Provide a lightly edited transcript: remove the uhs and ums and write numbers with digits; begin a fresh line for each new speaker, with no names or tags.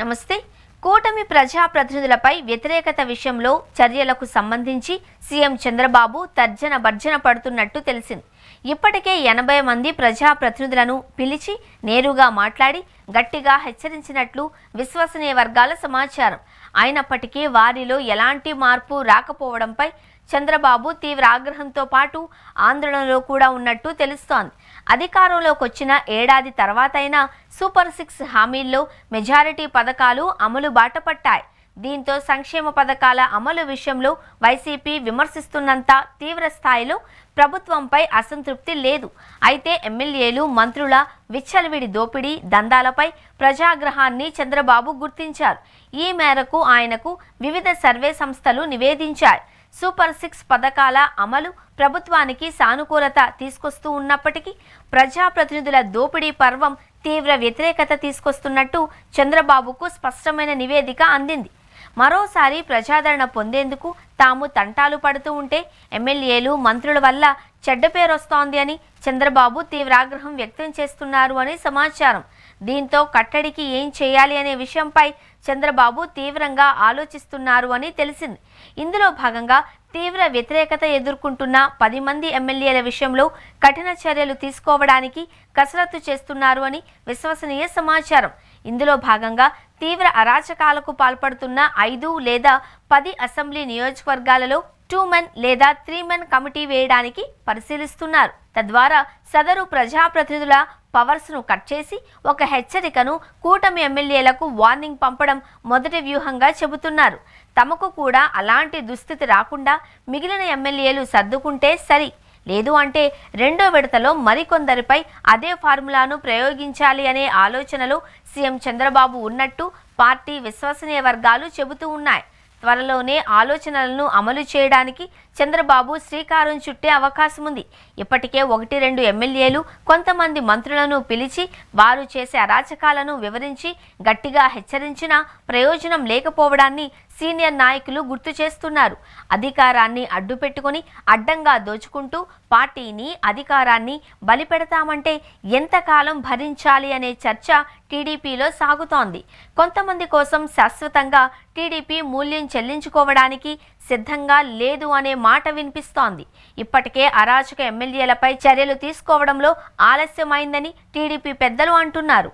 నమస్తే. కూటమి ప్రజాప్రతినిధులపై వ్యతిరేకత విషయంలో చర్యలకు సంబంధించి సీఎం చంద్రబాబు తర్జన భర్జన పడుతున్నట్టు తెలిసింది. ఇప్పటికే 80 మంది ప్రజాప్రతినిధులను పిలిచి నేరుగా మాట్లాడి గట్టిగా హెచ్చరించినట్లు విశ్వసనీయ వర్గాల సమాచారం. అయినప్పటికీ వారిలో ఎలాంటి మార్పు రాకపోవడంపై చంద్రబాబు తీవ్ర ఆగ్రహంతో పాటు ఆందోళనలో కూడా ఉన్నట్టు తెలుస్తోంది. అధికారంలోకి వచ్చిన ఏడాది తర్వాతైనా సూపర్ 6 హామీల్లో మెజారిటీ పథకాలు అమలు బాటపట్టాయి. దీంతో సంక్షేమ పథకాల అమలు విషయంలో వైసీపీ విమర్శిస్తున్నంత తీవ్ర స్థాయిలో ప్రభుత్వంపై అసంతృప్తి లేదు. అయితే ఎమ్మెల్యేలు, మంత్రుల విచ్చలవిడి దోపిడీ దందాలపై ప్రజాగ్రహాన్ని చంద్రబాబు గుర్తించారు. ఈ మేరకు ఆయనకు వివిధ సర్వే సంస్థలు నివేదించాయి. సూపర్ 6 పథకాల అమలు ప్రభుత్వానికి సానుకూలత తీసుకొస్తూ ఉన్నప్పటికీ ప్రజాప్రతినిధుల దోపిడీ పర్వం తీవ్ర వ్యతిరేకత తీసుకొస్తున్నట్టు చంద్రబాబుకు స్పష్టమైన నివేదిక అందింది. మరోసారి ప్రజాదరణ పొందేందుకు తాము తంటాలు పడుతూ ఉంటే ఎమ్మెల్యేలు, మంత్రుల వల్ల చెడ్డ పేరు వస్తోంది అని చంద్రబాబు తీవ్ర ఆగ్రహం వ్యక్తం చేస్తున్నారు అని సమాచారం. దీంతో కట్టడికి ఏం చేయాలి అనే విషయంపై చంద్రబాబు తీవ్రంగా ఆలోచిస్తున్నారు అని తెలిసింది. ఇందులో భాగంగా తీవ్ర వ్యతిరేకత ఎదుర్కొంటున్న 10 మంది ఎమ్మెల్యేల విషయంలో కఠిన చర్యలు తీసుకోవడానికి కసరత్తు చేస్తున్నారు అని విశ్వసనీయ సమాచారం. ఇందులో భాగంగా తీవ్ర అరాచకాలకు పాల్పడుతున్న 5 లేదా 10 అసెంబ్లీ నియోజకవర్గాలలో 2 మెన్ లేదా 3 మెన్ కమిటీ వేయడానికి పరిశీలిస్తున్నారు. తద్వారా సదరు ప్రజాప్రతినిధుల పవర్స్ను కట్ చేసి ఒక హెచ్చరికను కూటమి ఎమ్మెల్యేలకు వార్నింగ్ పంపడం మొదటి వ్యూహంగా చెబుతున్నారు. తమకు కూడా అలాంటి దుస్థితి రాకుండా మిగిలిన ఎమ్మెల్యేలు సర్దుకుంటే సరి, లేదు అంటే రెండో విడతలో మరికొందరిపై అదే ఫార్ములాను ప్రయోగించాలి అనే ఆలోచనలో సీఎం చంద్రబాబు ఉన్నట్టు పార్టీ విశ్వసనీయ వర్గాలు చెబుతూ ఉన్నాయి. త్వరలోనే ఆలోచనలను అమలు చేయడానికి చంద్రబాబు శ్రీకారం చుట్టే అవకాశం ఉంది. ఇప్పటికే 1-2 ఎమ్మెల్యేలు కొంతమంది మంత్రులను పిలిచి వారు చేసే అరాచకాలను వివరించి గట్టిగా హెచ్చరించినా ప్రయోజనం లేకపోవడాన్ని సీనియర్ నాయకులు గుర్తు చేస్తున్నారు. అధికారాన్ని అడ్డుపెట్టుకుని అడ్డంగా దోచుకుంటూ పార్టీని, అధికారాన్ని బలిపెడతామంటే ఎంతకాలం భరించాలి అనే చర్చ టీడీపీలో సాగుతోంది. కొంతమంది కోసం శాశ్వతంగా టీడీపీ మూల్యం చెల్లించుకోవడానికి సిద్ధంగా లేదు అనే మాట వినిపిస్తోంది. ఇప్పటికే అరాచక ఎమ్మెల్యేలపై చర్యలు తీసుకోవడంలో ఆలస్యమైందని టీడీపీ పెద్దలు అంటున్నారు.